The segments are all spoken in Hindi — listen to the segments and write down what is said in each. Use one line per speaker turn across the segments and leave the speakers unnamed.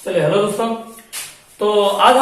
चलिए हेलो दोस्तों। तो आज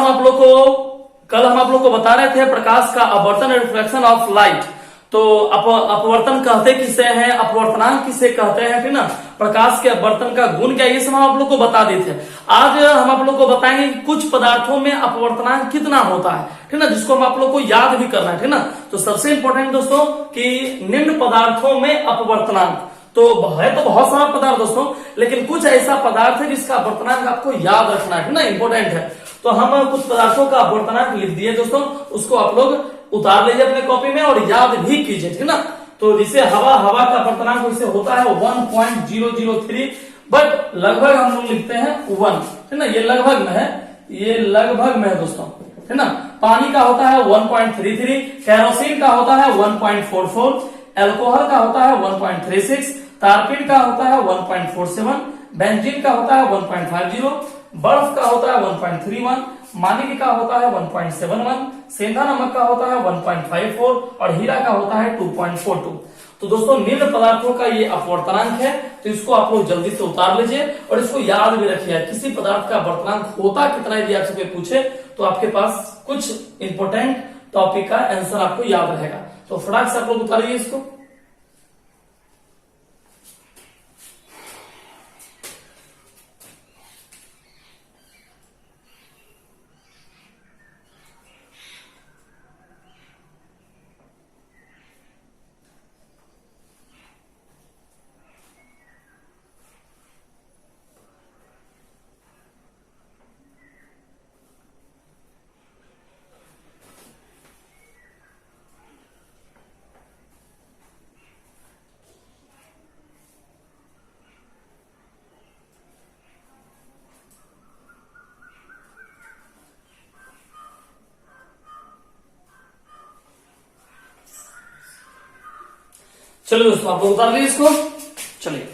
कल हम आप लोग को बता रहे थे प्रकाश का अपवर्तन, रिफ्लेक्शन ऑफ लाइट। तो अपवर्तन कहते किसे हैं, अपवर्तनांक किसे कहते हैं, ठीक ना। प्रकाश के अपवर्तन का गुण क्या, ये सब हम आप लोग को बता दिए थे। आज हम आप लोग को बताएंगे कि कुछ पदार्थों में अपवर्तनांक कितना होता है, ठीक ना, जिसको हम आप लोग को याद भी करना है, ठीक ना। तो सबसे इंपॉर्टेंट दोस्तों कि निम्न पदार्थों में अपवर्तनांक तो है, तो बहुत सारा पदार्थ दोस्तों, लेकिन कुछ ऐसा पदार्थ है जिसका अपवर्तनांक आपको याद रखना है ना, इंपॉर्टेंट है। तो हम कुछ पदार्थों का अपवर्तनांक लिख दिए दोस्तों, उसको आप लोग उतार लीजिए अपने कॉपी में और याद भी कीजिए, ठीक ना। तो जैसे हवा का अपवर्तनांक वैसे होता है 1.003, बट लगभग हम लोग लिखते हैं 1, है ना। ये लगभग में है, ये लगभग में है दोस्तों, है ना। पानी का होता है 1.33, केरोसिन का होता है 1.44, एल्कोहल का होता है 1.36, तारपीन का होता है 1.47, बेंजीन का होता है 1.50, बर्फ का होता है 1.31, मानिक का होता है 1.71, सेंधा नमक का होता है 1.54 और हीरा का होता है 2.42। तो दोस्तों निम्न पदार्थों का ये अपवर्तनांक है, तो इसको आप लोग जल्दी से उतार लीजिए और इसको याद भी रखिए। किसी पदार्थ का अपवर्तनांक होता कितना, यदि आपसे कोई पूछे तो आपके पास कुछ इंपोर्टेंट टॉपिक का आंसर आपको याद रहेगा। तो फटाक से आप लोग उतारिए इसको। चलिए दोस्तों आप लोग उतार लीजिए इसको। चलिए,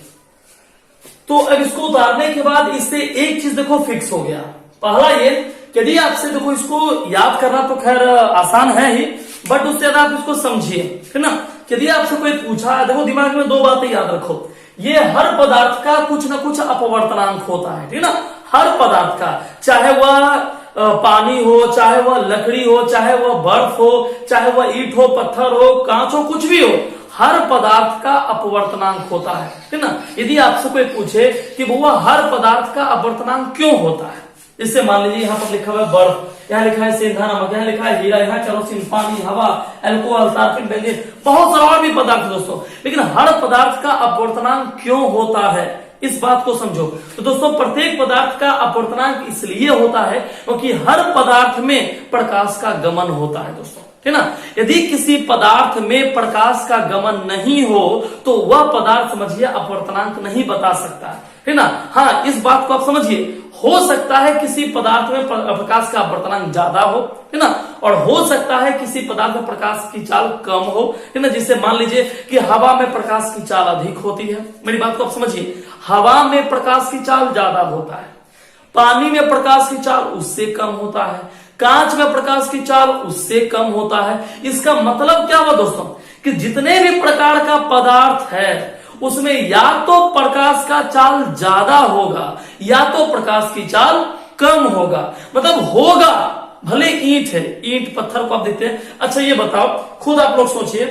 तो अब इसको उतारने के बाद इससे एक चीज देखो फिक्स हो गया। पहला ये, यदि आपसे देखो इसको याद करना तो खैर आसान है ही, बट उससे ज्यादा आप इसको समझिए, है ना। यदि आपसे कोई पूछा, देखो दिमाग में दो बातें याद रखो। ये हर पदार्थ का कुछ ना कुछ अपवर्तनांक होता है, ठीक ना। हर पदार्थ का, चाहे वह पानी हो, चाहे वह लकड़ी हो, चाहे वह बर्फ हो, चाहे वह ईंट हो, पत्थर हो, कांच हो, कुछ भी हो, हर पदार्थ का अपवर्तनांक होता है ना। यदि आपसे कोई पूछे कि वह हर पदार्थ का अपवर्तनांक क्यों होता है, इससे मान लीजिए यहाँ पर लिखा हुआ है बर्फ, यहाँ लिखा है सेंधा नमक, यहाँ लिखा है हीरा, यहाँ केरोसिन, पानी, हवा, एल्कोहल, तारपीन, बेंजीन, बहुत सारा और भी पदार्थ दोस्तों, लेकिन हर पदार्थ का अपवर्तनांक क्यों होता है, इस बात को समझो। तो दोस्तों प्रत्येक पदार्थ का अपवर्तनांक इसलिए होता है क्योंकि हर पदार्थ में प्रकाश का गमन होता है दोस्तों, है ना। यदि किसी पदार्थ में प्रकाश का गमन नहीं हो तो वह पदार्थ समझिए अपवर्तनांक नहीं बता सकता, है ना। हाँ, इस बात को आप समझिए, हो सकता है किसी पदार्थ में प्रकाश का अपवर्तनांक ज्यादा हो, है ना, और हो सकता है किसी पदार्थ में प्रकाश की चाल कम हो, है ना। जिससे मान लीजिए कि हवा में प्रकाश की चाल अधिक होती है, मेरी बात को आप समझिए, हवा में प्रकाश की चाल ज्यादा होता है, पानी में प्रकाश की चाल उससे कम होता है, कांच में प्रकाश की चाल उससे कम होता है। इसका मतलब क्या हुआ दोस्तों कि जितने भी प्रकार का पदार्थ है उसमें या तो प्रकाश का चाल ज्यादा होगा या तो प्रकाश की चाल कम होगा। मतलब होगा, भले ईंट है, ईंट पत्थर को आप देखते हैं। अच्छा ये बताओ, खुद आप लोग सोचिए,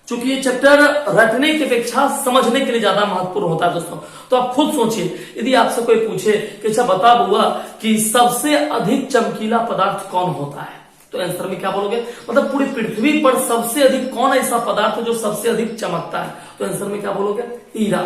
चूंकि ये चैप्टर रटने की अपेक्षा समझने के लिए ज्यादा महत्वपूर्ण होता है दोस्तों, तो आप खुद सोचिए, यदि आपसे कोई पूछे कि अच्छा बता बुआ कि सबसे अधिक चमकीला पदार्थ कौन होता है, तो आंसर में क्या बोलोगे, मतलब पूरी पृथ्वी पर सबसे अधिक कौन ऐसा पदार्थ है जो सबसे अधिक चमकता है, तो आंसर में क्या बोलोगे, हीरा।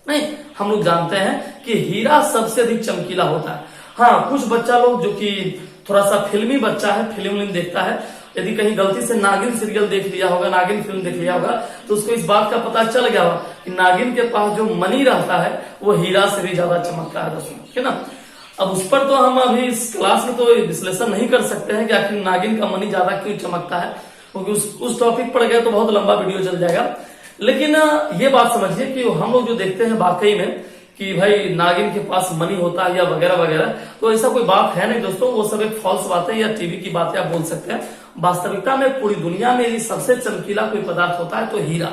नहीं, हम लोग जानते हैं कि हीरा सबसे अधिक चमकीला होता है। हाँ, कुछ बच्चा लोग जो कि थोड़ा सा फिल्मी बच्चा है, फिल्म देखता है, यदि कहीं गलती से नागिन सीरियल देख लिया होगा, नागिन फिल्म देख लिया होगा, तो उसको इस बात का पता चल गया होगा कि नागिन के पास जो मणि रहता है वो हीरा से भी ज्यादा चमकता है दोस्तों, है ना। अब उस पर तो हम अभी इस क्लास में तो विश्लेषण नहीं कर सकते हैं कि आखिर नागिन का मणि ज्यादा क्यों चमकता है, क्योंकि उस टॉपिक पर गए तो बहुत लंबा वीडियो चल जाएगा। लेकिन ये बात समझिए कि हम लोग जो देखते हैं वाकई में कि भाई नागिन के पास मनी होता है या वगैरह वगैरह, तो ऐसा कोई बात है नहीं दोस्तों, वो सब एक फॉल्स बातें या टीवी की बातें आप बोल सकते हैं। वास्तविकता में पूरी दुनिया में यदि सबसे चमकीला कोई पदार्थ होता है तो हीरा।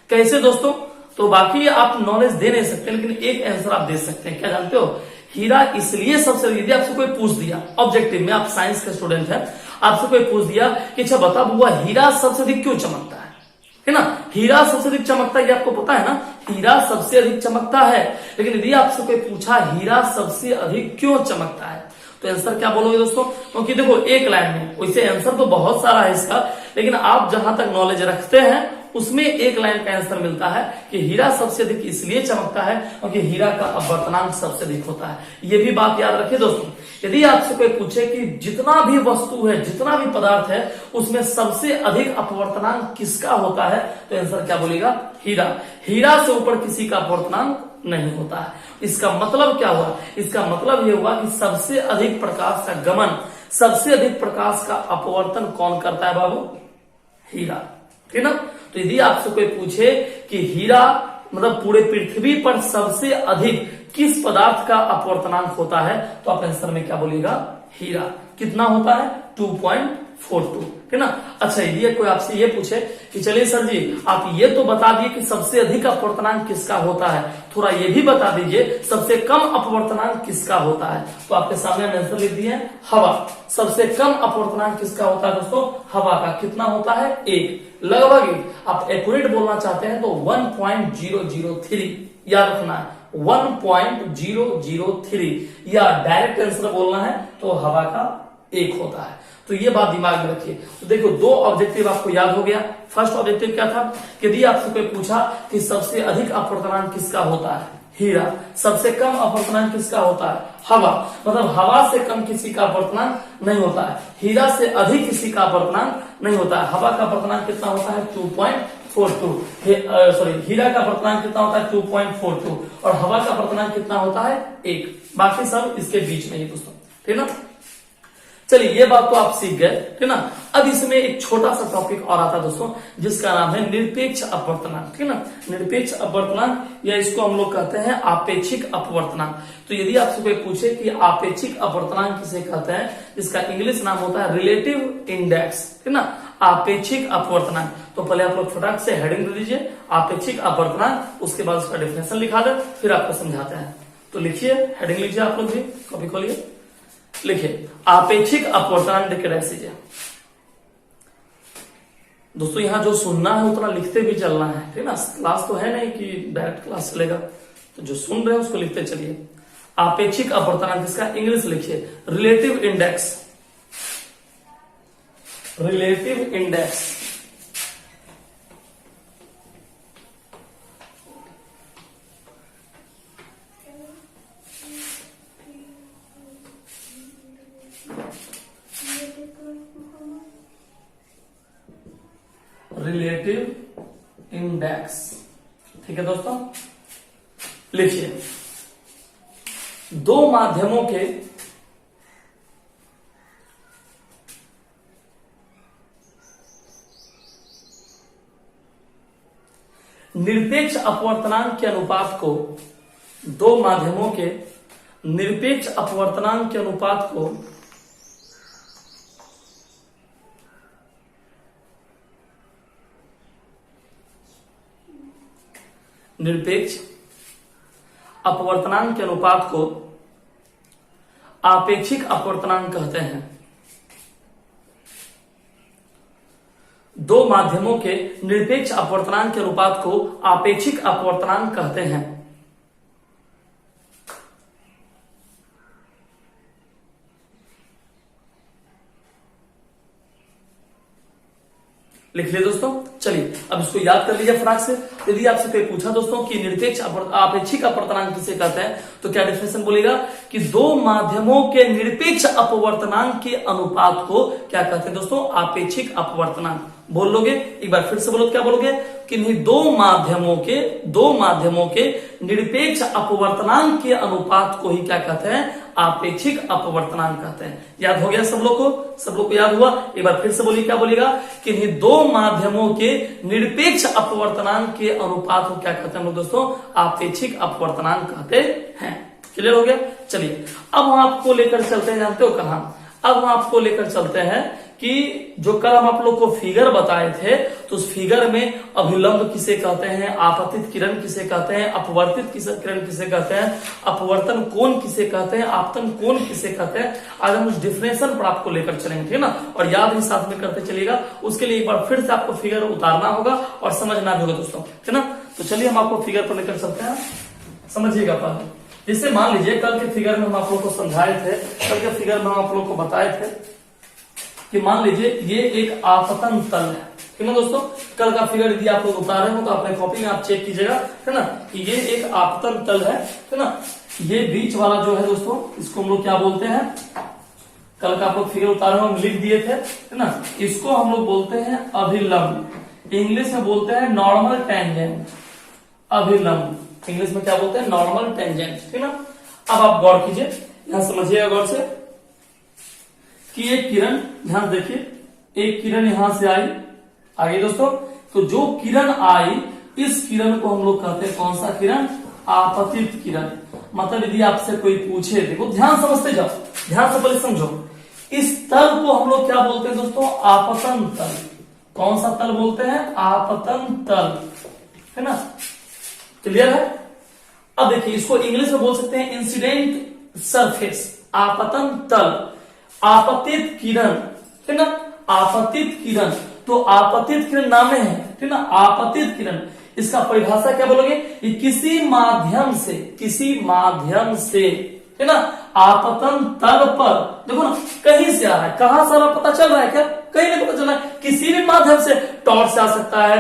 कैसे दोस्तों, तो बाकी आप नॉलेज दे नहीं सकते, लेकिन एक आंसर आप दे सकते हैं। क्या जानते हो हीरा इसलिए सबसे अधिक, यदि आपसे कोई पूछ दिया ऑब्जेक्टिव में, आप साइंस के स्टूडेंट हैं, आपसे कोई पूछ दिया कि अच्छा बता बुआ हीरा सबसे अधिक क्यों चमकता है ना, हीरा सबसे अधिक चमकता है, ये आपको पता है ना, हीरा सबसे अधिक चमकता है। लेकिन यदि आपसे कोई पूछा हीरा सबसे अधिक क्यों चमकता है, तो आंसर क्या बोलोगे दोस्तों? क्योंकि देखो एक लाइन में, वैसे आंसर तो बहुत सारा है इसका, लेकिन आप जहां तक नॉलेज रखते हैं उसमें एक लाइन का आंसर मिलता है कि हीरा सबसे अधिक इसलिए चमकता है क्योंकि हीरा का अपवर्तनांक सबसे अधिक होता है। ये भी बात याद रखिए दोस्तों, यदि आपसे कोई पूछे कि जितना भी वस्तु है, जितना भी पदार्थ है, उसमें सबसे अधिक अपवर्तनांक किसका होता है, तो आंसर क्या बोलेगा? हीरा। हीरा से ऊपर किसी का अपवर्तनांक नहीं होता है। इसका मतलब क्या हुआ? इसका मतलब यह हुआ कि सबसे अधिक प्रकाश का गमन, सबसे अधिक प्रकाश का अपवर्तन कौन करता है बाबू? हीरा, ठीक ना। तो यदि आपसे कोई पूछे कि हीरा मतलब पूरे पृथ्वी पर सबसे अधिक किस पदार्थ का अपवर्तनांक होता है, तो आप आंसर में क्या बोलिएगा? हीरा। कितना होता है? 2.42, ठीक ना। अच्छा यदि कोई आपसे ये पूछे कि चलिए सर जी आप ये तो बता दिए कि सबसे अधिक अपवर्तनांक किसका होता है, थोड़ा ये भी बता दीजिए सबसे कम अपवर्तनांक किसका होता है, तो आपके सामने आंसर लिख दिए हवा। सबसे कम अपवर्तनांक किसका होता है दोस्तों? हवा का। कितना होता है? 1। लगभग आप एक्यूरेट बोलना चाहते हैं तो 1.003 याद रखना है, 1.003, या डायरेक्ट आंसर बोलना है तो हवा का 1 होता है। तो ये बात दिमाग में रखिए। तो देखो 2 ऑब्जेक्टिव आपको याद हो गया। फर्स्ट ऑब्जेक्टिव क्या था? यदि आपसे कोई पूछा कि सबसे अधिक अपवर्तनांक किसका होता है? हीरा। सबसे कम अपवर्तनांक किसका होता है? हवा। मतलब हवा से कम किसी का अपवर्तनांक नहीं होता है, हीरा से अधिक किसी का अपवर्तनांक नहीं होता है। हवा का अपवर्तनांक कितना होता है? 2.42। सॉरी, हीरा का अपवर्तनांक कितना होता है? 2.42, और हवा का अपवर्तनांक कितना होता है? 1। बाकी सब इसके बीच में ही दोस्तों, ठीक ना। चलिए ये बात तो आप सीख गए, ठीक ना। अब इसमें एक छोटा सा टॉपिक और आता है दोस्तों, जिसका नाम है निरपेक्ष अपवर्तनांक, ठीक ना। निरपेक्ष अपवर्तनांक, या इसको हम लोग कहते हैं आपेक्षिक अपवर्तनांक। तो यदि आपसे कोई पूछे कि आपेक्षिक अपवर्तनांक किसे कहते हैं, जिसका इंग्लिश नाम होता है रिलेटिव इंडेक्स, ठीक ना, आपेक्षिक अपवर्तनांक, तो पहले आप लोग फटाक से हेडिंग दे दीजिए आपेक्षिक अपवर्तनांक, उसके बाद उसका डेफिनेशन लिखा दे, फिर आपको समझाते हैं। तो लिखिए, हेडिंग लीजिए आप लोग भी, कॉपी खोलिए, लिखिए आपेक्षिक अपवर्तनांक लिख के रख दीजिए। दोस्तों यहां जो सुनना है उतना लिखते भी चलना है, ठीक ना। क्लास तो है नहीं कि डायरेक्ट क्लास चलेगा, तो जो सुन रहे हैं उसको लिखते चलिए। आपेक्षिक अपवर्तनांक, इसका इंग्लिश लिखिए relative index. Relative index, relative index, ठीक है दोस्तों। लिखिए 2 माध्यमों के निरपेक्ष अपवर्तनांक के अनुपात को, 2 माध्यमों के निरपेक्ष अपवर्तनांक के अनुपात को निरपेक्ष अपवर्तनांक के अनुपात को आपेक्षिक अपवर्तनांक कहते हैं। 2 माध्यमों के निरपेक्ष अपवर्तनांक के अनुपात को आपेक्षिक अपवर्तनांक कहते हैं। लिख लिया दोस्तों। चलिए अब इसको याद कर लीजिए फटाक से। यदि आपसे कोई पूछा दोस्तों कि निरपेक्ष आपेक्षिक अपवर्तनांक किसे कहते हैं, तो क्या डेफिनेशन बोलेगा कि 2 माध्यमों के निरपेक्ष अपवर्तनांक के अनुपात को क्या कहते हैं दोस्तों? आपेक्षिक अपवर्तनांक। बोल लोगे एक बार फिर से, बोलो क्या बोलोगे? कि नहीं, 2 माध्यमों के निरपेक्ष अपवर्तनांक के अनुपात को ही क्या कहते हैं? आपेक्षिक अपवर्तनांक कहते हैं। याद हो गया सब लोग को? सब लोग को याद हुआ? एक बार फिर से बोलिए, क्या बोलेगा? कि नहीं, 2 माध्यमों के निरपेक्ष अपवर्तनांक के अनुपात को क्या कहते हैं लोग दोस्तों? आपेक्षिक अपवर्तनांक कहते हैं। क्लियर हो गया? चलिए अब हम आपको लेकर चलते हैं, जानते हो कहां? अब हम आपको लेकर चलते हैं कि जो कल हम आप लोग को फिगर बताए थे, तो उस फिगर में अभिलंब किसे कहते हैं, आपतित किरण किसे कहते हैं, अपवर्तित किरण किसे कहते हैं, अपवर्तन कोण किसे कहते हैं, आपतन कोण किसे कहते हैं। आज हम उस डिफिनेशन पर आपको लेकर चलेंगे, ठीक है ना, और याद भी साथ में करते चलिएगा। उसके लिए एक बार फिर से आपको फिगर उतारना होगा और समझना भी होगा दोस्तों, ठीक है ना। तो चलिए हम आपको फिगर पर लेकर चलते हैं, समझिएगा पहले। जैसे मान लीजिए कल के फिगर में हम आप लोग को समझाए थे, कल के फिगर में हम आप लोग को बताए थे कि मान लीजिए ये एक आपतन तल है, ठीक है दोस्तों। कल का फिगर यदि आप लोग उतारे हो तो अपने कॉपी में आप चेक कीजिएगा, है ना, कि ये एक आपतन तल है ना। ये बीच वाला जो है दोस्तों, इसको हम लोग क्या बोलते हैं, कल का आप लोग फिगर उतारे हो हम लिख दिए थे, है ना। इसको हम लोग बोलते हैं अभिलंब, इंग्लिश में बोलते हैं नॉर्मल टेंजेंट। अभिलंब इंग्लिश में क्या बोलते हैं, नॉर्मल टेंजेंट, ठीक है ना। अब आप गौर कीजिए, यहां समझिएगा गौर से कि एक किरण, ध्यान देखिए, एक किरण यहां से आई आगे दोस्तों, तो जो किरण आई इस किरण को हम लोग कहते हैं कौन सा किरण, आपतित किरण। मतलब यदि आपसे कोई पूछे, देखो ध्यान समझते जाओ, ध्यान से पहले समझो, इस तल को हम लोग क्या बोलते हैं दोस्तों, आपतन तल। कौन सा तल बोलते हैं, आपतन तल, है ना, क्लियर है। अब देखिए इसको इंग्लिश में बोल सकते हैं इंसिडेंट सरफेस, आपतन तल, आपतित किरण, है ना, आपतित किरण। तो आपतित किरण नाम है, ठीक ना, आपतित किरण। इसका परिभाषा क्या बोलोगे, ये किसी माध्यम से, किसी माध्यम से, है ना, आपतन तल पर, देखो ना, कहीं से आ रहा है, कहां से आ रहा पता चल रहा है क्या, कहीं नहीं पता चल रहा है, किसी भी माध्यम से, टॉर्च से आ सकता है,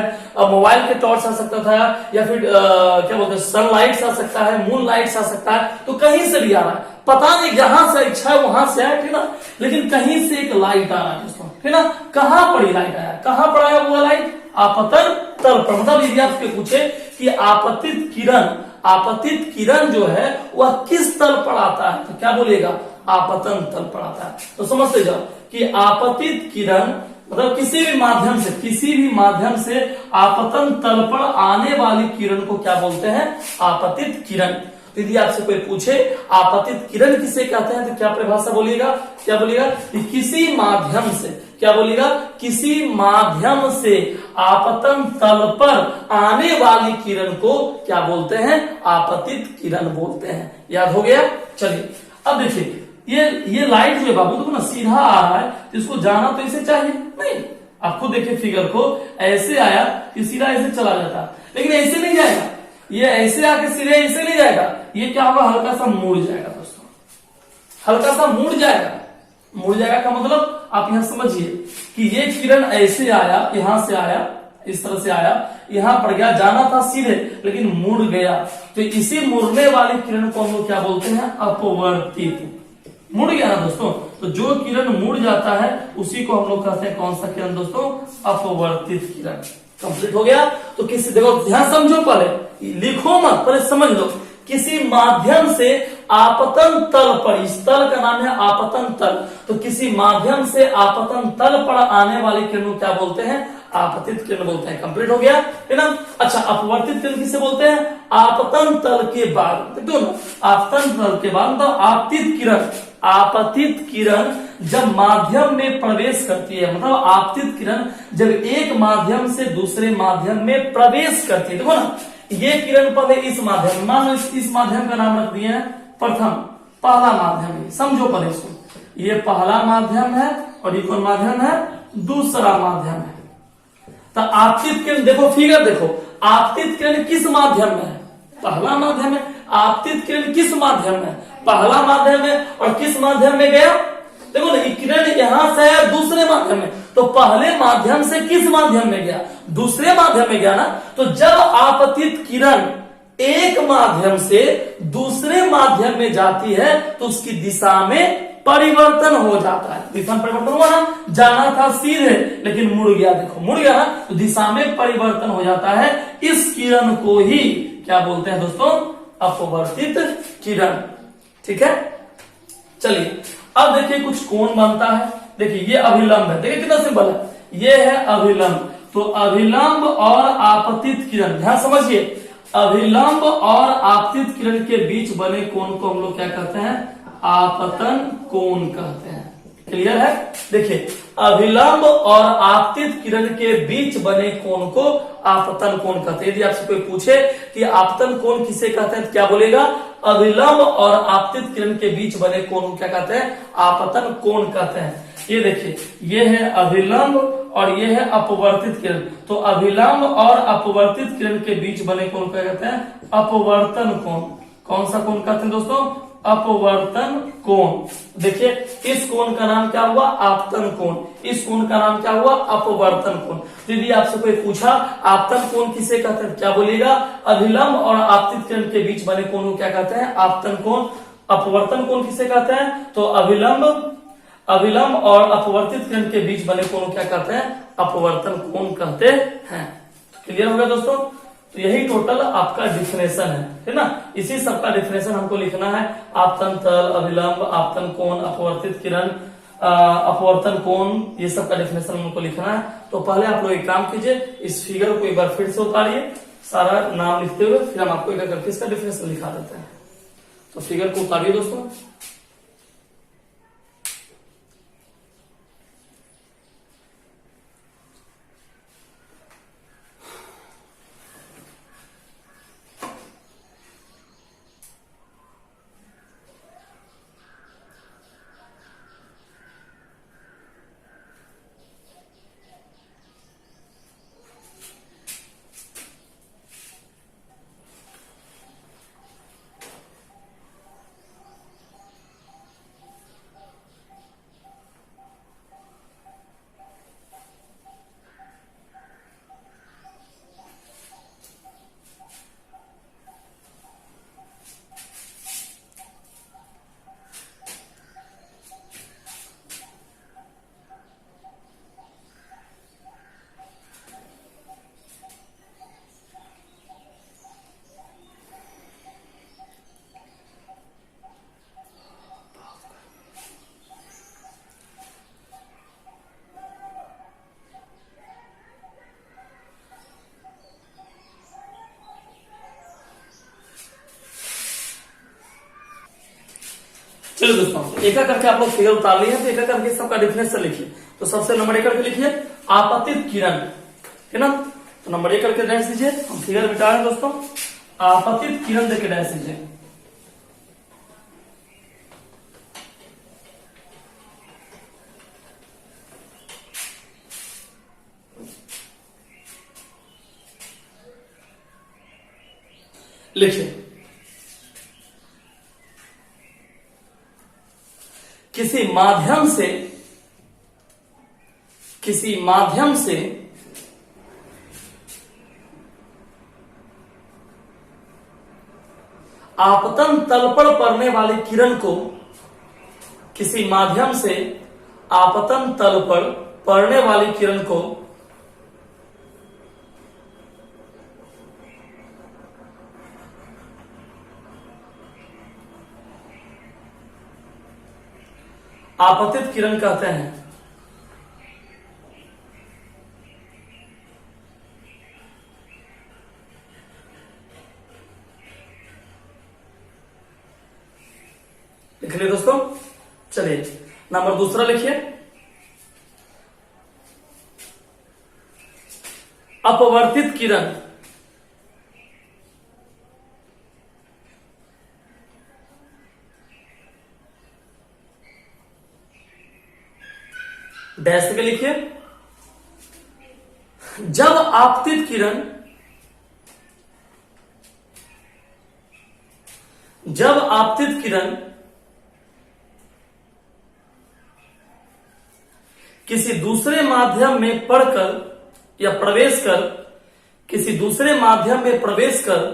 मोबाइल के टॉर्च आ सकता था, या फिर क्या बोलते हैं सनलाइट से आ सकता है, मून लाइट से आ सकता है, तो कहीं से भी आ रहा है, पता नहीं जहां से इच्छा है वहां से आया, ठीक ना, लेकिन कहीं से एक लाइट आ रहा है दोस्तों, ठीक ना। कहां पर लाइट आया, कहां पर आया वो लाइट, आपतन तल पर। मतलब यदि आपसे पूछे कि आपतित किरण, आपतित किरण जो है वह किस तल पर आता है, तो क्या बोलिएगा, आपतन तल पर आता है। तो समझते जाओ कि आपतित किरण मतलब किसी भी माध्यम से, किसी भी माध्यम से आपतन तल पर आने वाली किरण को क्या बोलते हैं, आपतित किरण। तो यदि आपसे कोई पूछे आपतित किरण किसे कहते हैं, तो क्या परिभाषा बोलिएगा, क्या बोलिएगा, किसी माध्यम से, क्या बोलिएगा, किसी माध्यम से आपतन तल पर आने वाली किरण को क्या बोलते हैं, आपतित किरण बोलते हैं। याद हो गया। चलिए अब देखिए, ये लाइट जो है बाबू देखो ना, सीधा आ रहा है, तो इसको जाना तो इसे चाहिए नहीं। आप खुद देखिए फिगर को, ऐसे आया कि सीधा ऐसे चला जाता, लेकिन ऐसे नहीं जाएगा, ये ऐसे आके सीधे ऐसे नहीं जाएगा, ये क्या होगा, हल्का सा मुड़ जाएगा दोस्तों, हल्का सा मुड़ जाएगा। मुड़ जाएगा का मतलब आप यहां समझिए कि ये किरण ऐसे आया, यहां से आया, इस तरह से आया, यहां पर गया, जाना था सीधे लेकिन मुड़ गया, तो इसी मुड़ने वाली किरण को हम लोग क्या बोलते हैं, अपवर्तित। मुड़ गया ना दोस्तों, तो जो किरण मुड़ जाता है उसी को हम लोग कहते हैं कौन सा किरण दोस्तों, अपवर्तित किरण। कंप्लीट हो गया। तो किसी, देखो ध्यान समझो, पहले लिखो मत, पहले समझ लो, किसी माध्यम से आपतन तल पर, इस तल का नाम है आपतन तल, तो किसी माध्यम से आपतन तल पर आने वाली किरण को क्या बोलते हैं, आपतित किरण बोलते हैं। कंप्लीट हो गया, है ना। अच्छा, अपवर्तित किरण किसे बोलते हैं, आपतन तल के बाद, दोनों आपतन तल के बाद, मतलब आपतित किरण, आपतित किरण जब माध्यम में प्रवेश करती है, मतलब आपतित किरण जब एक माध्यम से दूसरे माध्यम में प्रवेश करती है, देखो ना, ये किरण पहले इस माध्यम, मान लो इस माध्यम का नाम रख दिए हैं प्रथम, पहला माध्यम है, समझो पहले इसको, ये पहला माध्यम है और ये कौन माध्यम है, दूसरा माध्यम है। तो आपतित किरण देखो, फिगर देखो, आपतित किरण किस माध्यम में है, पहला माध्यम है। आपतित किरण किस माध्यम में, पहला माध्यम है, और किस माध्यम में गया, देखो ना, किरण यहां से है दूसरे माध्यम में, तो पहले माध्यम से किस माध्यम में गया, दूसरे माध्यम में गया ना। तो जब आपतित किरण एक माध्यम से दूसरे माध्यम में जाती है तो उसकी दिशा में परिवर्तन हो जाता है। दिशा में परिवर्तन हुआ ना, जाना था सीधे लेकिन मुड़ गया, देखो मुड़ गया ना, तो दिशा में परिवर्तन हो जाता है। इस किरण को ही क्या बोलते हैं दोस्तों, अपवर्तित किरण। ठीक है, चलिए अब देखिए कुछ कोण बनता है। देखिए ये अभिलंब है, देखिए कितना सिंपल है, ये है अभिलंब। तो अभिलंब और आपतित किरण, ध्यान समझिए, अभिलंब और आपतित किरण के बीच बने कोण को हम लोग क्या कहते हैं, आपतन कोण कहते हैं। क्लियर है? देखिए, अभिलंब और आपतित किरण के बीच बने कोण को आपतन कोण कहते हैं। यदि आपसे कोई पूछे कि आपतन कोण किसे कहते हैं तो क्या बोलेगा? अभिलंब और आपतित किरण के बीच बने कोण को क्या कहते हैं? आपतन कोण कहते हैं। ये देखिए, ये है अभिलंब और ये है अपवर्तित किरण। तो अभिलंब और अपवर्तित किरण के बीच बने कोण को क्या कहते हैं? अपवर्तन कोण। कौन सा कोण कहते हैं दोस्तों? अपवर्तन कोण। देखिए, इस कोण का नाम क्या हुआ? आपतन कोण। इस कोण का नाम क्या हुआ? अपवर्तन कोण। तो यदि आपसे कोई पूछा आपतन कोण किसे कहते हैं, क्या बोलेगा? अभिलंब और आपतित किरण के बीच बने कोण को क्या कहते हैं? आपतन कोण। अपवर्तन कोण किसे कहते हैं? तो अभिलंब और अपवर्तित किरण के बीच बने कोण को क्या कहते हैं? अपवर्तन कोण कहते हैं। क्लियर हो गया दोस्तों? तो यही टोटल आपका डिफिनेशन है ना? इसी सबका डिफिनेशन हमको लिखना है। आपतन तल, अभिलंब, आपतन कोण, अपवर्तित किरण, अपवर्तन कोण, ये सबका डिफिनेशन हमको लिखना है। तो पहले आप लोग एक काम कीजिए, इस फिगर को एक बार फिर से उतारिए, सारा नाम लिखते हुए, फिर हम आपको एक करके इसका डिफिनेशन लिखा देते हैं। तो फिगर को उतारिए दोस्तों। चलिए दोस्तों, एक एक करके आप लोग फिगर उतार लिए हैं, तो एक एक करके सबका डिफिनेशन लिखिए। तो सबसे नंबर एक करके लिखिए आपतित किरण, है ना? तो नंबर एक करके डैश दीजिए। हम फिगर मिटा रहे हैं दोस्तों। आपतित किरण देके डैश दीजिए। लिखिए, किसी माध्यम से आपतन तल पर पड़ने वाली किरण को, किसी माध्यम से आपतन तल पर पड़ने वाली किरण को आपतित किरण कहते हैं। लिख लिया दोस्तों? चलिए, नंबर दूसरा लिखिए, अपवर्तित किरण। डैश के लिखिए, जब आपतित किरण किसी दूसरे माध्यम में पढ़कर या प्रवेश कर, किसी दूसरे माध्यम में प्रवेश कर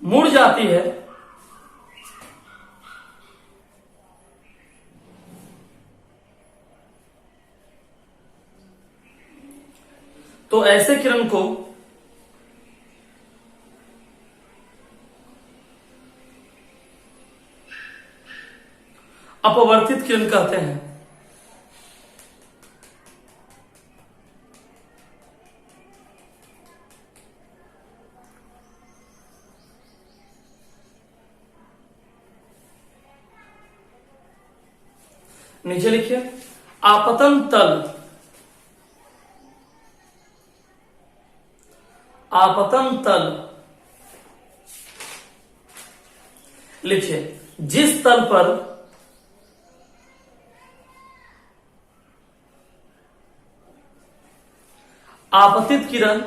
मुड़ जाती है, तो ऐसे किरण को अपवर्तित किरण कहते हैं। नीचे लिखिए आपतन तल, आपतन तल लिखिए जिस तल पर आपतित किरण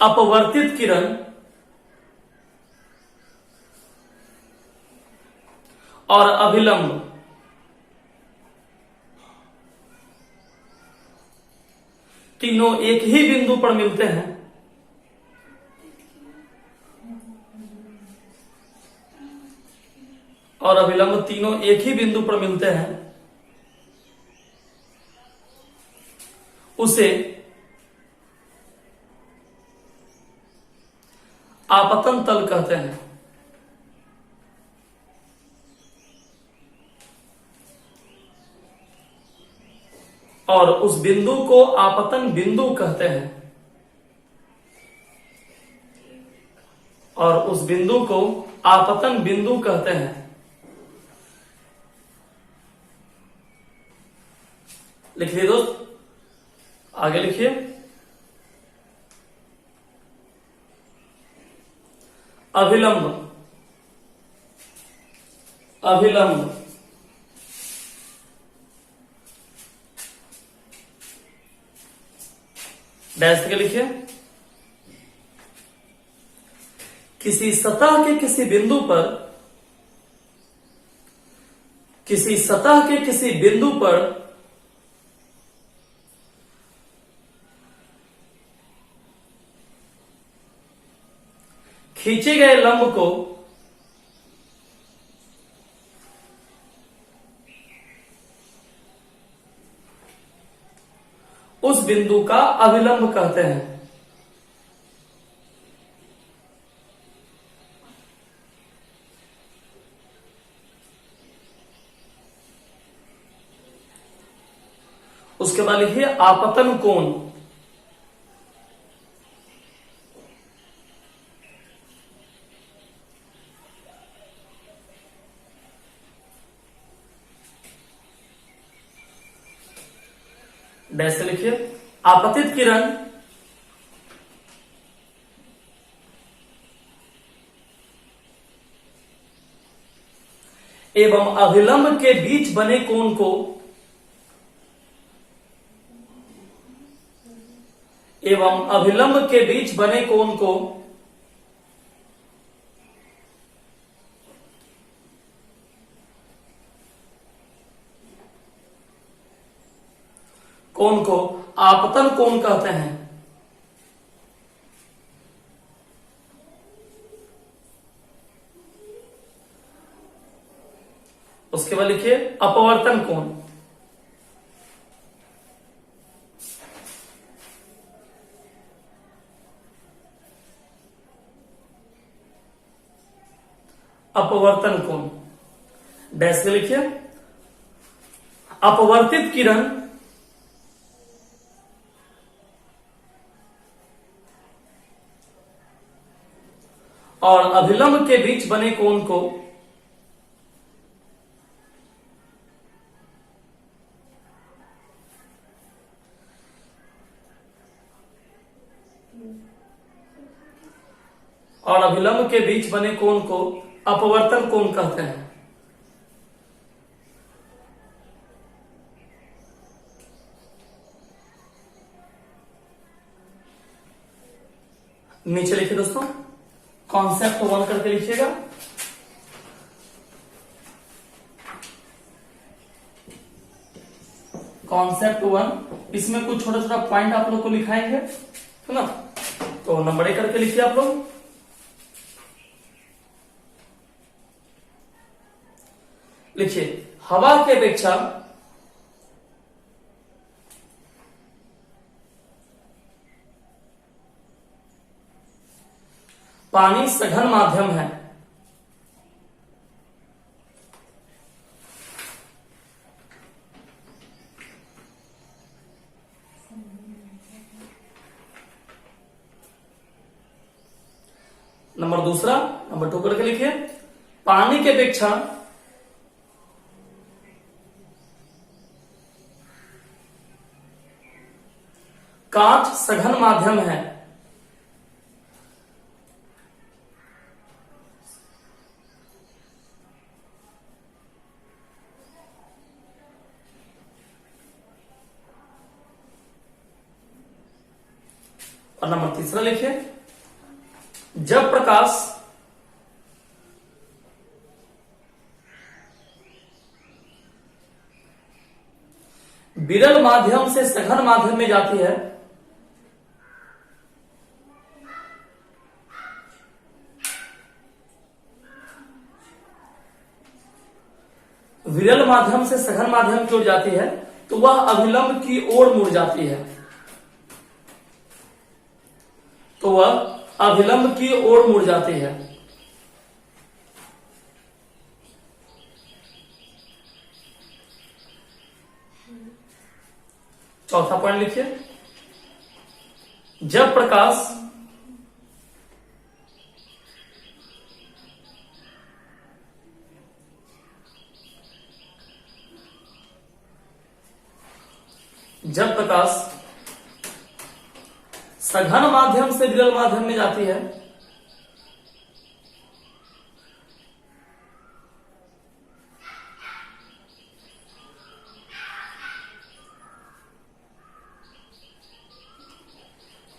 अपवर्तित किरण और अभिलंब तीनों एक ही बिंदु पर मिलते हैं, और अभिलंब तीनों एक ही बिंदु पर मिलते हैं, उसे आपतन तल कहते हैं। और उस बिंदु को आपतन बिंदु कहते हैं, और उस बिंदु को आपतन बिंदु कहते हैं। लिखिए दोस्त, आगे लिखिए अभिलंब, अभिलंब डैश के लिखिए किसी सतह के किसी बिंदु पर, किसी सतह के किसी बिंदु पर खींचे गए लंब को उस बिंदु का अभिलंब कहते हैं। उसके बाद लिखिए आपतन कोण, डैश से लिखिए आपतित किरण एवं अभिलंब के बीच बने कोण को एवं अभिलंब के बीच बने कोण को कोण को आपतन कोण कहते हैं। उसके बाद लिखिए अपवर्तन कोण, अपवर्तन कोण डैश से लिखिए अपवर्तित किरण और अभिलंब के बीच बने कोण को और अभिलंब के बीच बने कोण को अपवर्तन कोण कहते हैं। नीचे लिखिए दोस्तों कॉन्सेप्ट 1 करके लिखिएगा। कॉन्सेप्ट 1 इसमें कुछ छोटा छोटा पॉइंट आप लोग को लिखाएंगे, है ना, तो नंबर 1 करके लिखिए आप लोग। लिखिए हवा की अपेक्षा पानी सघन माध्यम है। नंबर 2 करके लिखिए पानी की अपेक्षा कांच सघन माध्यम है। और नंबर तीसरा लिखिए, जब प्रकाश विरल माध्यम से सघन माध्यम में जाती है, विरल माध्यम से सघन माध्यम की ओर जाती है तो वह अभिलंब की ओर मुड़ जाती है, तो वह अभिलंब की ओर मुड़ जाती है। चौथा पॉइंट लिखिए, जब प्रकाश सघन माध्यम से विरल माध्यम में जाती है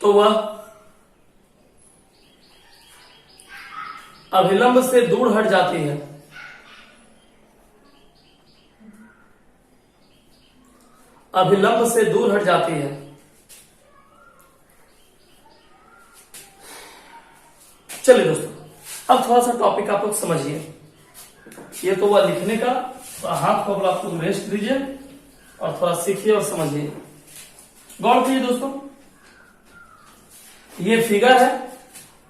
तो वह अभिलंब से दूर हट जाती है, अभिलंब से दूर हट जाती है। चलिए दोस्तों, अब थोड़ा सा टॉपिक आप लोग समझिए। ये तो हुआ लिखने का, तो हाथ को आप लोग रेस्ट दीजिए और थोड़ा सीखिए और समझिए। गौर कीजिए दोस्तों, ये फिगर है।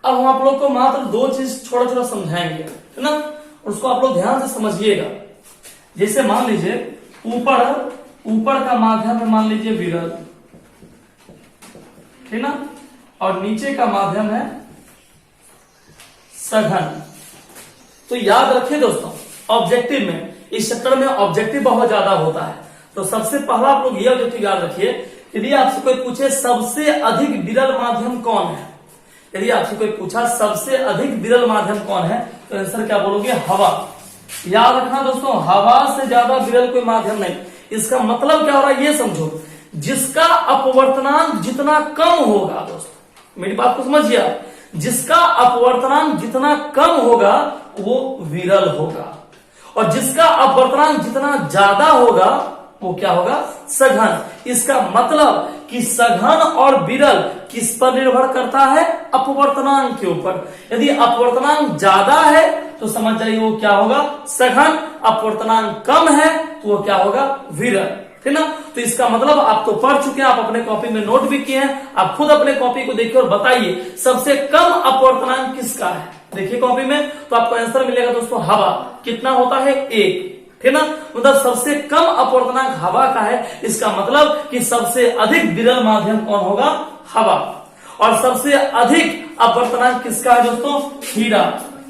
अब हम आप लोग को मात्र दो चीज छोटा छोटा समझाएंगे, है ना, उसको आप लोग ध्यान से समझिएगा। जैसे मान लीजिए ऊपर का माध्यम है, मान लीजिए विरल, ठीक ना, और नीचे का माध्यम है सघन। तो याद रखिए दोस्तों, ऑब्जेक्टिव में, इस चैप्टर में ऑब्जेक्टिव बहुत ज्यादा होता है। तो सबसे पहला आप लोग ये ऑब्जेक्टिव याद रखिए, यदि आपसे कोई पूछे सबसे अधिक विरल माध्यम कौन है, यदि आपसे कोई पूछा सबसे अधिक विरल माध्यम कौन है, तो आंसर क्या बोलोगे? हवा। याद रखना दोस्तों, हवा से ज्यादा विरल कोई माध्यम नहीं। इसका मतलब क्या हो रहा है ये समझो, जिसका अपवर्तनांक जितना कम होगा, दोस्तों मेरी बात को समझिए, जिसका अपवर्तनांक जितना कम होगा वो विरल होगा, और जिसका अपवर्तनांक जितना ज्यादा होगा वो क्या होगा? सघन। इसका मतलब कि सघन और विरल किस पर निर्भर करता है? अपवर्तनांक के ऊपर। यदि अपवर्तनांक ज्यादा है तो समझ जाइए वो क्या होगा? सघन। अपवर्तनांक कम है तो वो क्या होगा? विरल, ठीक ना। तो इसका मतलब आप तो पढ़ चुके हैं, आप अपने कॉपी में नोट भी किए हैं, आप खुद अपने कॉपी को देखिए और बताइए सबसे कम अपवर्तनांक किसका है। देखिए कॉपी में, तो आपको आंसर मिलेगा दोस्तों हवा। कितना होता है? 1, ठीक ना। मतलब सबसे कम अपवर्तनांक हवा का है। इसका मतलब कि सबसे अधिक विरल माध्यम कौन होगा? हवा। और सबसे अधिक अपवर्तनांक किसका है दोस्तों? हीरा।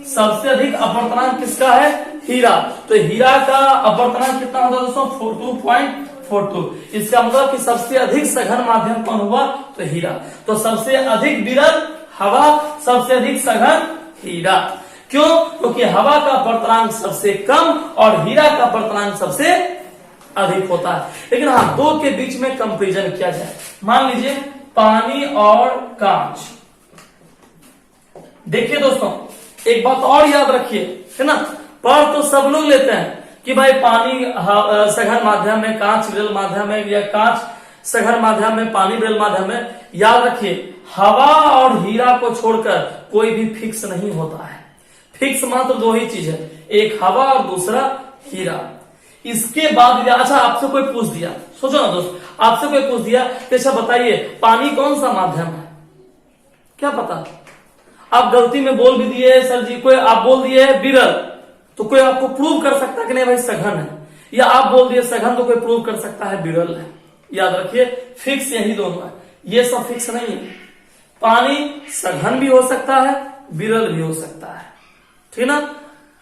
सबसे अधिक अपवर्तनांक किसका है? हीरा। तो हीरा का अपवर्तनांक कितना होगा दोस्तों? 42.42। इसका मतलब कि सबसे अधिक सघन माध्यम कौन हुआ? तो हीरा। तो सबसे अधिक विरल हवा, सबसे अधिक सघन हीरा। क्यों? क्योंकि हवा का अपवर्तनांक सबसे कम और हीरा का अपवर्तनांक सबसे अधिक होता है। लेकिन हाँ, दो के बीच में कंपैरिजन किया जाए। मान लीजिए पानी और कांच। देखिए दोस्तों, एक बात और याद रखिए, है ना, पढ़ तो सब लोग लेते हैं कि भाई पानी सघन माध्यम में, कांच विरल माध्यम में, या कांच सघन माध्यम में, पानी विरल माध्यम में। याद रखिए, हवा और हीरा को छोड़कर कोई भी फिक्स नहीं होता है। फिक्स मात्र दो ही चीज है, एक हवा और दूसरा हीरा। इसके बाद अच्छा आपसे कोई पूछ दिया, सोचो ना दोस्त, आपसे कोई पूछ दिया कि अच्छा बताइए पानी कौन सा माध्यम है, क्या पता आप गलती में बोल भी दिए सर जी, कोई आप बोल दिए विरल, तो कोई आपको प्रूव कर सकता है कि नहीं भाई सघन है, या आप बोल दिए सघन तो कोई प्रूव कर सकता है विरल है। याद रखिए, फिक्स यही दोनों है, ये सब फिक्स नहीं है। पानी सघन भी हो सकता है, विरल भी हो सकता है, ठीक ना।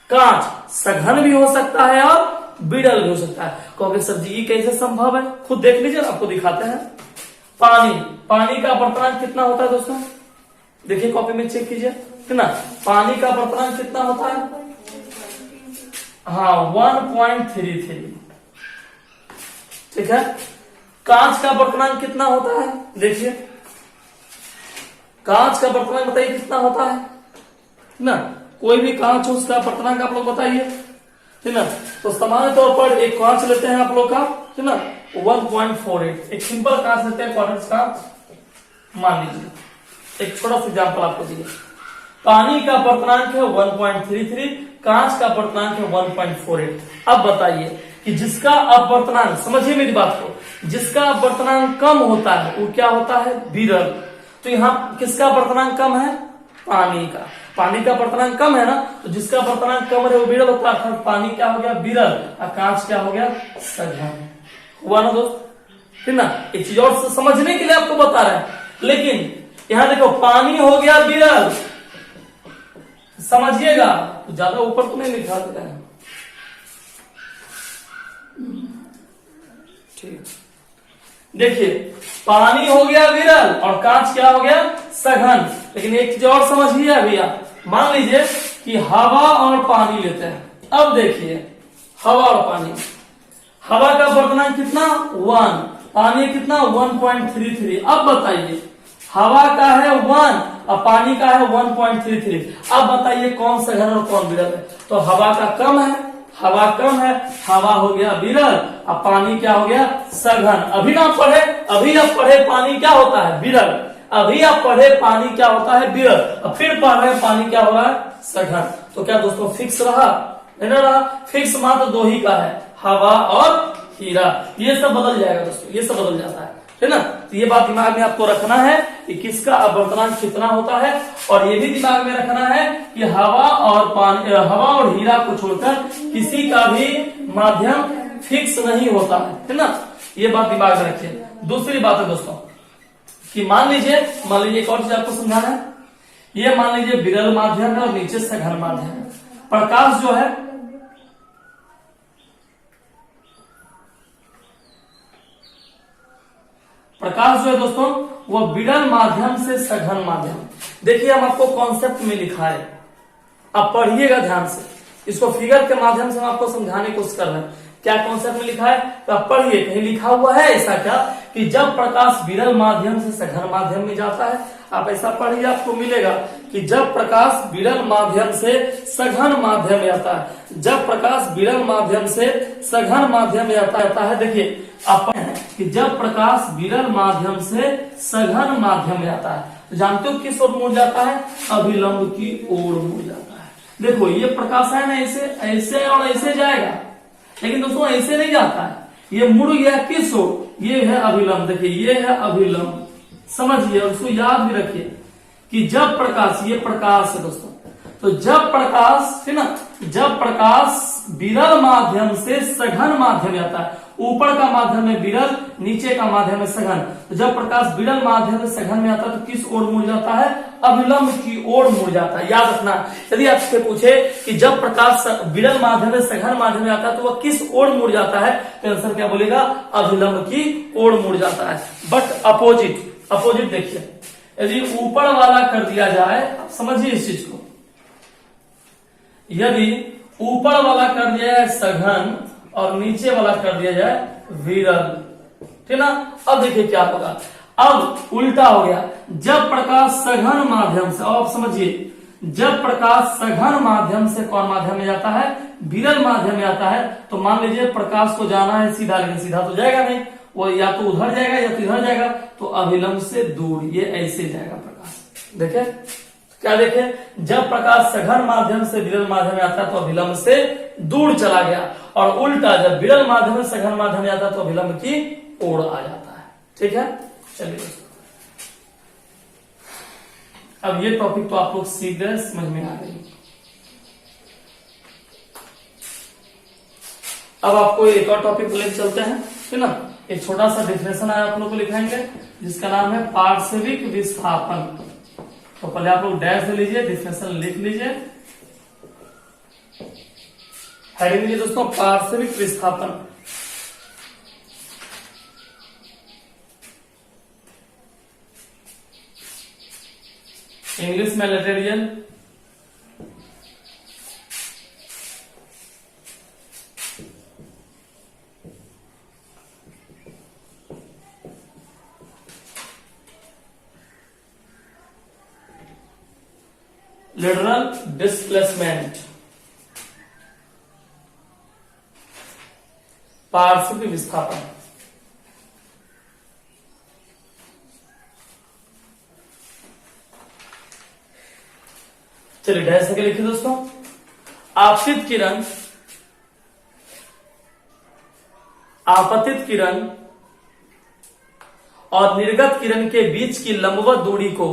कांच सघन भी हो सकता है और विरल भी हो सकता है। कहोगे सर जी ये कैसे संभव है, खुद देख लीजिए, आपको दिखाते हैं। पानी का अपवर्तनांक कितना होता है दोस्तों, देखिए कॉपी में चेक कीजिए, है ना। पानी का अपवर्तनांक कितना होता है, हाँ 1.33, ठीक है। कांच का अपवर्तनांक कितना होता है, देखिए कांच का अपवर्तनांक बताइए कितना होता है ना। कोई भी कांच हो उसका अपवर्तनांक आप लोग बताइए, है ना। तो सामान्य तौर पर एक कांच लेते हैं आप लोग का, है ना 1.48, एक सिंपल कांच लेते हैं क्वार्टर्स का, मान लीजिए एक छोटा सा एग्जाम्पल आपको दिया। पानी का अपवर्तनांक है 1.33, कांच का अपवर्तनांक है 1.48। अब बताइए कि जिसका अपवर्तनांक, समझिए मेरी बात को, जिसका अपवर्तनांक कम होता है वो क्या होता है, विरल। तो यहाँ किसका अपवर्तनांक कम है, पानी का। पानी का अपवर्तनांक कम है ना, तो जिसका अपवर्तनांक कम है वो विरल होता है, अर्थात पानी क्या हो गया, विरल, और कांच क्या हो गया, सघन। हुआ ना दोस्त, है ना। एक चीज और समझने के लिए आपको बता रहे हैं, लेकिन यहां देखो पानी हो गया विरल, समझिएगा, तो ज्यादा ऊपर तो नहीं लिखा गया है, ठीक। देखिए पानी हो गया विरल और कांच क्या हो गया, सघन। लेकिन एक चीज और समझिए भैया, मान लीजिए कि हवा और पानी लेते हैं। अब देखिए हवा और पानी, हवा का अपवर्तनांक कितना 1, पानी कितना 1.33। अब बताइए हवा का है 1 और पानी का है 1.33। अब बताइए कौन सघन और कौन विरल है। तो हवा का कम है, हवा कम है, हवा हो गया विरल, और पानी क्या हो गया, सघन। अभी ना पढ़े, अभी आप पढ़े पानी क्या होता है, विरल। अभी आप पढ़े पानी क्या होता है, विरल, और फिर पढ़ रहे पानी क्या हो रहा है, सघन। तो क्या दोस्तों फिक्स रहा, नहीं रहा, फिक्स मात्र दो ही का है, हवा और हीरा। ये सब बदल जाएगा दोस्तों, ये सब बदल जाता है ना। तो ये बात दिमाग में आपको रखना है कि किसका अपवर्तनांक कितना होता है, और ये भी दिमाग में रखना है कि हवा और पानी, हवा और हीरा को छोड़कर किसी का भी माध्यम फिक्स नहीं होता है ना। ये बात दिमाग में रखिए। दूसरी बात है दोस्तों कि मान लीजिए एक और चीज आपको समझाना है। ये मान लीजिए विरल माध्यम है और नीचे सघन माध्यम है। प्रकाश जो है, प्रकाश जो है दोस्तों वो विरल माध्यम से सघन माध्यम। देखिए हम आपको कॉन्सेप्ट में लिखा है, आप पढ़िएगा ध्यान से, इसको फिगर के माध्यम से हम आपको समझाने की कोशिश कर रहे हैं। क्या कॉन्सेप्ट में लिखा है तो आप पढ़िए, कहीं लिखा हुआ है ऐसा क्या कि जब प्रकाश विरल माध्यम से सघन माध्यम में जाता है, आप ऐसा पढ़िए, आपको मिलेगा कि जब प्रकाश विरल माध्यम से सघन माध्यम में आता है, जब प्रकाश विरल माध्यम से सघन माध्यम में आता है। देखिए आप कि जब प्रकाश विरल माध्यम से सघन माध्यम में आता है, तो जानते हो किस ओर मुड़ जाता है, अभिलंब की ओर मुड़ जाता है। देखो ये प्रकाश है ना, ऐसे ऐसे और ऐसे जाएगा, लेकिन दोस्तों ऐसे नहीं जाता है, ये मुड़ गया किस ओर, ये है अभिलंब। देखिए ये है अभिलंब, समझिए और उसको याद भी रखिए कि जब प्रकाश, ये प्रकाश है दोस्तों, तो जब प्रकाश है ना, जब प्रकाश विरल माध्यम से सघन माध्यम में आता है, ऊपर का माध्यम में विरल, नीचे का माध्यम में सघन, तो जब प्रकाश विरल माध्यम से सघन में आता है तो किस ओर मुड़ जाता है, अभिलंब की ओर मुड़ जाता है। याद रखना, यदि आपसे पूछे कि जब प्रकाश विरल माध्यम से सघन माध्यम में आता है तो वह किस ओर मुड़ जाता है, तो आंसर क्या बोलेगा, अभिलंब की ओर मुड़ जाता है। बट अपोजिट, अपोजिट देखिए, यदि ऊपर वाला कर दिया जाए, आप समझिए इस चीज को, यदि ऊपर वाला कर दिया जाए सघन और नीचे वाला कर दिया जाए विरल, ठीक ना। अब देखिए क्या होगा, अब उल्टा हो गया, जब प्रकाश सघन माध्यम से, अब आप समझिए, जब प्रकाश सघन माध्यम से कौन माध्यम में जाता है, विरल माध्यम में आता है, तो मान लीजिए प्रकाश को जाना है सीधा, लेकिन सीधा तो जाएगा नहीं, वो या तो उधर जाएगा या तो इधर जाएगा, तो अभिलंब से दूर, ये ऐसे जाएगा प्रकाश। देखे क्या देखे, जब प्रकाश सघन माध्यम से विरल माध्यम में आता है तो अभिलंब से दूर चला गया, और उल्टा जब विरल माध्यम से सघन माध्यम में आता है तो अभिलंब की ओर आ जाता है। ठीक है, चलिए अब ये टॉपिक तो आप लोग सीख गए, समझ में आ गई। अब आपको एक और टॉपिक लेकर चलते हैं, है ना। एक छोटा सा डिफिनेशन है आप लोग को लिखाएंगे, जिसका नाम है पार्श्विक विस्थापन। तो पहले आप लोग डैश दे लीजिए, डिफिनेशन लिख लीजिए। हेडिंग दीजिए दोस्तों पार्श्विक विस्थापन। इंग्लिश में लेटेरियन, लेटरल डिस्प्लेसमेंट, पार्श्विक विस्थापन। चलिए डैश करके लिखिए दोस्तों, आपतित किरण और निर्गत किरण के बीच की लंबवत दूरी को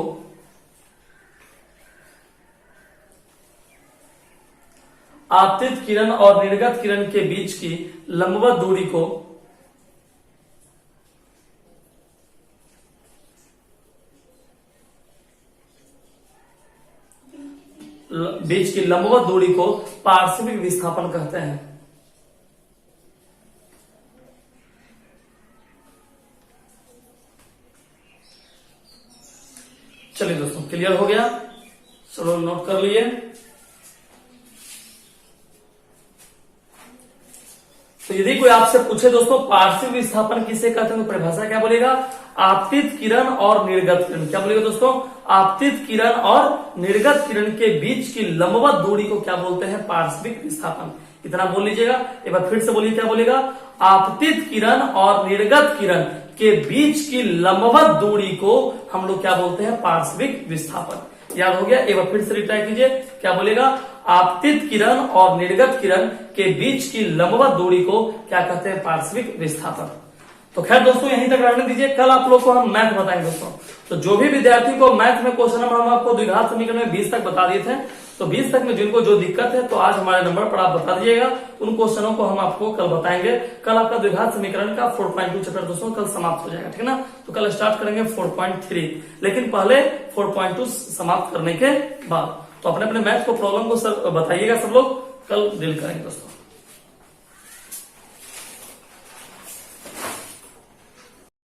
आपतित किरण और निर्गत किरण के बीच की लंबवत दूरी को पार्श्विक विस्थापन कहते हैं। चलिए दोस्तों क्लियर हो गया, चलो नोट कर लिए। तो यदि कोई आपसे पूछे दोस्तों पार्श्विक विस्थापन किसे कहते हैं तो परिभाषा क्या बोलेगा, आपतित किरण और निर्गत किरण। क्या बोलेगा दोस्तों, आपतित किरण और निर्गत किरण के बीच की लंबवत दूरी को क्या बोलते हैं, पार्श्विक विस्थापन। इतना बोल लीजिएगा, एक बार फिर से बोलिए, क्या बोलेगा, आपतित किरण और निर्गत किरण के बीच की लंबवत दूरी को हम लोग क्या बोलते हैं, पार्श्विक विस्थापन। याद हो गया, एक बार फिर से रिट्राई कीजिए, क्या बोलेगा, आपतित किरण और निर्गत किरण के बीच की लंबवत दूरी को क्या कहते हैं, पार्श्विक विस्थापन। तो खैर दोस्तों यहीं तक रहने दीजिए, कल आप लोग को हम मैथ बताएंगे दोस्तों। तो जो भी विद्यार्थी को मैथ में क्वेश्चन नंबर हम आपको द्विघात समीकरण में 20 तक बता दिए थे, तो 20 तक में जिनको जो दिक्कत है तो आज हमारे नंबर पर आप बता दीजिएगा, उन क्वेश्चनों को हम आपको कल बताएंगे। कल आपका द्विघात समीकरण का 4.2 चैप्टर दोस्तों कल समाप्त हो जाएगा, ठीक है ना। तो कल स्टार्ट करेंगे 4.3, लेकिन पहले 4.2 समाप्त करने के बाद। तो अपने अपने मैथ को प्रॉब्लम को सर बताइएगा, सब लोग कल डील करेंगे दोस्तों।